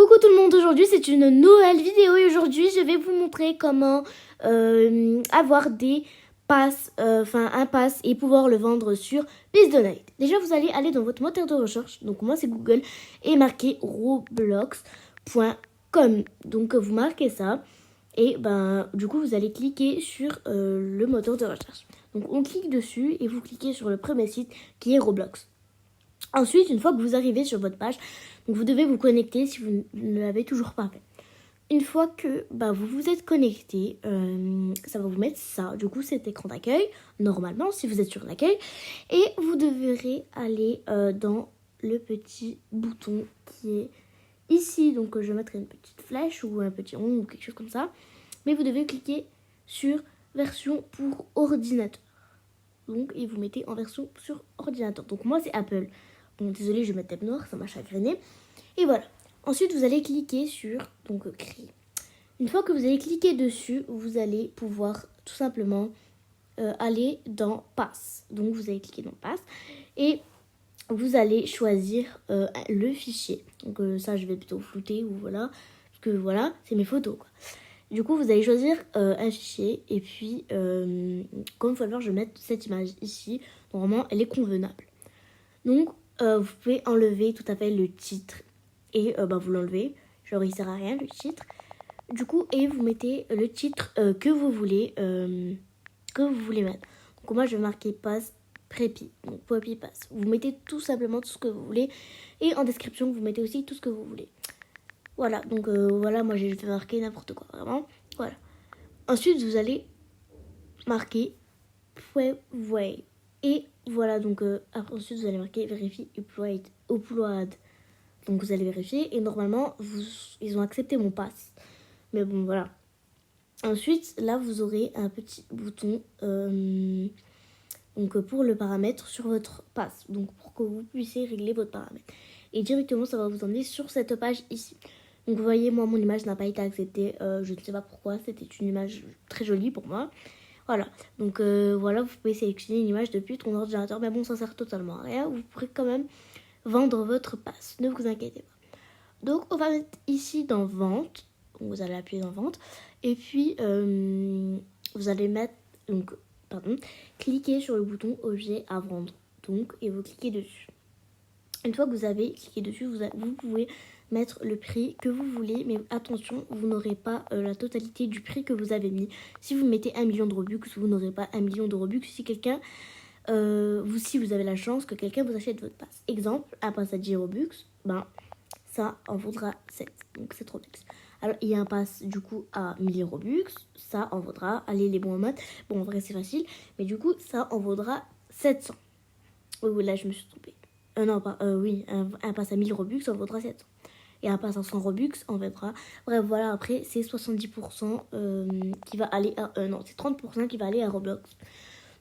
Coucou tout le monde, aujourd'hui c'est une nouvelle vidéo et aujourd'hui je vais vous montrer comment avoir des passes, un pass et pouvoir le vendre sur PizDonate. Déjà vous allez aller dans votre moteur de recherche, donc moi c'est Google, et marquer roblox.com. Donc vous marquez ça et du coup vous allez cliquer sur le moteur de recherche. Donc on clique dessus et vous cliquez sur le premier site qui est Roblox. Ensuite, une fois que vous arrivez sur votre page, donc vous devez vous connecter si vous ne l'avez toujours pas fait. Une fois que vous vous êtes connecté, ça va vous mettre ça. Du coup, cet écran d'accueil, normalement, si vous êtes sur l'accueil. Et vous devrez aller dans le petit bouton qui est ici. Donc, je mettrai une petite flèche ou un petit rond ou quelque chose comme ça. Mais vous devez cliquer sur version pour ordinateur. Donc, et vous mettez en version sur ordinateur. Donc, moi, c'est Apple. Bon, désolé, je vais mettre tête noire, ça m'a chagriné. Et voilà. Ensuite, vous allez cliquer sur créer. Une fois que vous allez cliquer dessus, vous allez pouvoir tout simplement aller dans Pass. Donc, vous allez cliquer dans Pass et vous allez choisir le fichier. Donc, ça, je vais plutôt flouter ou voilà. Parce que voilà, c'est mes photos, quoi. Du coup, vous allez choisir un fichier et puis, comme il faut le voir, je vais mettre cette image ici. Normalement, elle est convenable. Donc, vous pouvez enlever tout à fait le titre et vous l'enlevez. Genre, il sert à rien le titre. Du coup, et vous mettez le titre que vous voulez mettre. Donc, moi, je vais marquer pass prépi. Donc, Poppy Pass. Vous mettez tout simplement tout ce que vous voulez. Et en description, vous mettez aussi tout ce que vous voulez. Voilà, donc voilà, moi j'ai fait marquer n'importe quoi, vraiment. Voilà. Ensuite, vous allez marquer Way. Et voilà, donc ensuite vous allez marquer vérifie upload. Donc vous allez vérifier et normalement ils ont accepté mon pass. Mais bon voilà. Ensuite là vous aurez un petit bouton pour le paramètre sur votre pass. Donc pour que vous puissiez régler votre paramètre. Et directement ça va vous emmener sur cette page ici. Donc vous voyez, moi mon image n'a pas été acceptée. Je ne sais pas pourquoi, c'était une image très jolie pour moi. Voilà, donc voilà, vous pouvez sélectionner une image depuis ton ordinateur. Mais bon, ça sert totalement à rien. Vous pourrez quand même vendre votre pass. Ne vous inquiétez pas. Donc, on va mettre ici dans Vente. Donc, vous allez appuyer dans Vente. Et puis, vous allez mettre... cliquez sur le bouton Objet à vendre. Donc, et vous cliquez dessus. Une fois que vous avez cliqué dessus, vous pouvez mettre le prix que vous voulez, mais attention, vous n'aurez pas la totalité du prix que vous avez mis. Si vous mettez 1 million de Robux, vous n'aurez pas 1 million de Robux si quelqu'un, si vous avez la chance que quelqu'un vous achète votre passe. Exemple, un pass à 10 Robux, ça en vaudra 7, donc c'est trop bien. Alors, il y a un pass du coup à 1000 Robux, ça en vaudra, allez les bons en maths, bon en vrai c'est facile, mais du coup ça en vaudra 700. Oh là je me suis trompée. Un pass à 1000 Robux en vaudra 700. Et un pass à 100 Robux en vaudra. Bref, voilà, après, c'est 70% qui va aller à... c'est 30% qui va aller à Roblox.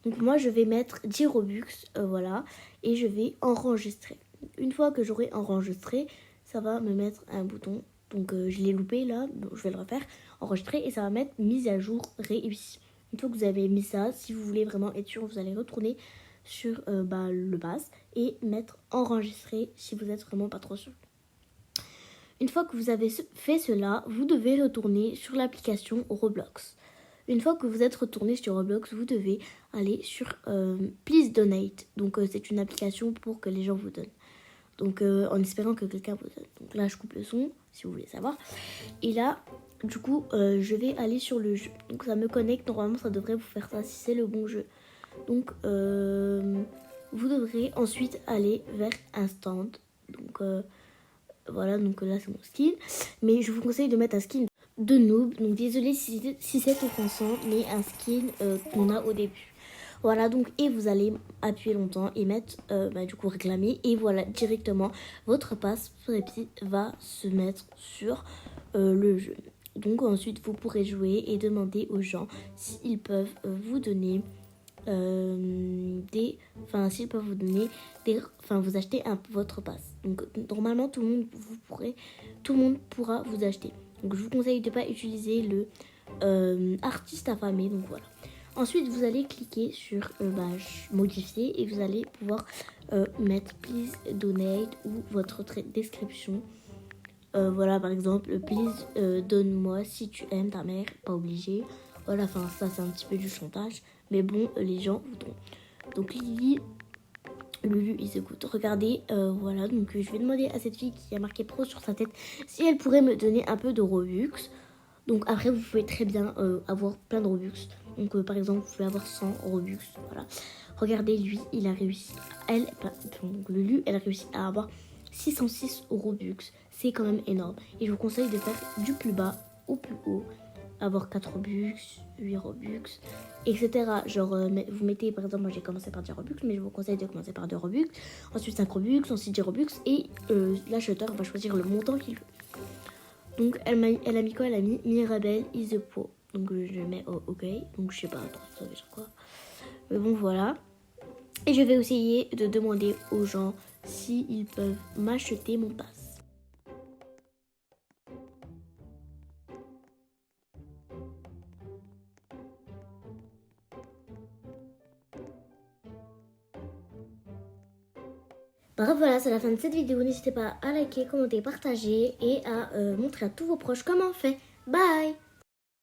Donc, moi, je vais mettre 10 Robux, voilà. Et je vais enregistrer. Une fois que j'aurai enregistré, ça va me mettre un bouton. Donc, je l'ai loupé, là. Donc, je vais le refaire. Enregistrer. Et ça va mettre mise à jour réussie. Une fois que vous avez mis ça, si vous voulez vraiment être sûr, vous allez retourner sur le pass et mettre enregistrer si vous êtes vraiment pas trop sûr. Une fois que vous avez fait cela, vous devez retourner sur l'application Roblox. Une fois que vous êtes retourné sur Roblox, vous devez aller sur Please Donate. Donc c'est une application pour que les gens vous donnent. Donc en espérant que quelqu'un vous donne. Donc là je coupe le son si vous voulez savoir. Et là du coup je vais aller sur le jeu. Donc ça me connecte, normalement ça devrait vous faire ça si c'est le bon jeu. Donc vous devrez ensuite aller vers un stand. Donc voilà, donc là c'est mon skin. Mais je vous conseille de mettre un skin de noob. Donc désolé si c'est offensant, mais un skin qu'on a au début. Voilà, donc et vous allez appuyer longtemps et mettre du coup réclamer. Et voilà, directement votre passe Prépi va se mettre sur le jeu. Donc ensuite vous pourrez jouer et demander aux gens s'ils peuvent vous donner s'ils peuvent vous donner vous acheter votre passe. Donc normalement tout le monde pourra vous acheter. Donc je vous conseille de ne pas utiliser le artiste affamé. Donc voilà. Ensuite vous allez cliquer sur modifier et vous allez pouvoir mettre please donate ou votre description. Voilà, par exemple, please, donne-moi si tu aimes ta mère, pas obligé. Voilà, enfin, ça, c'est un petit peu du chantage. Mais bon, les gens voudront. Donc, Lulu, il s'écoute. Regardez, voilà, donc je vais demander à cette fille qui a marqué pro sur sa tête si elle pourrait me donner un peu de Robux. Donc après, vous pouvez très bien avoir plein de Robux. Donc par exemple, vous pouvez avoir 100 Robux. Voilà. Regardez, lui, il a réussi. Donc Lulu, elle a réussi à avoir 606 Robux. C'est quand même énorme. Et je vous conseille de faire du plus bas au plus haut. Avoir 4 Robux, 8 Robux, etc. Genre, vous mettez, par exemple, moi j'ai commencé par 10 Robux, mais je vous conseille de commencer par 2 Robux, ensuite 5 Robux, ensuite 10 Robux, et l'acheteur va choisir le montant qu'il veut. Donc, elle a mis quoi? Elle a mis Mirabelle is a pro. Donc, je mets OK. Donc, je sais pas trop ça veut dire quoi. Mais bon, voilà. Et je vais essayer de demander aux gens s'ils peuvent m'acheter mon pass. Bref, voilà, c'est la fin de cette vidéo. N'hésitez pas à liker, commenter, partager et à montrer à tous vos proches comment on fait. Bye!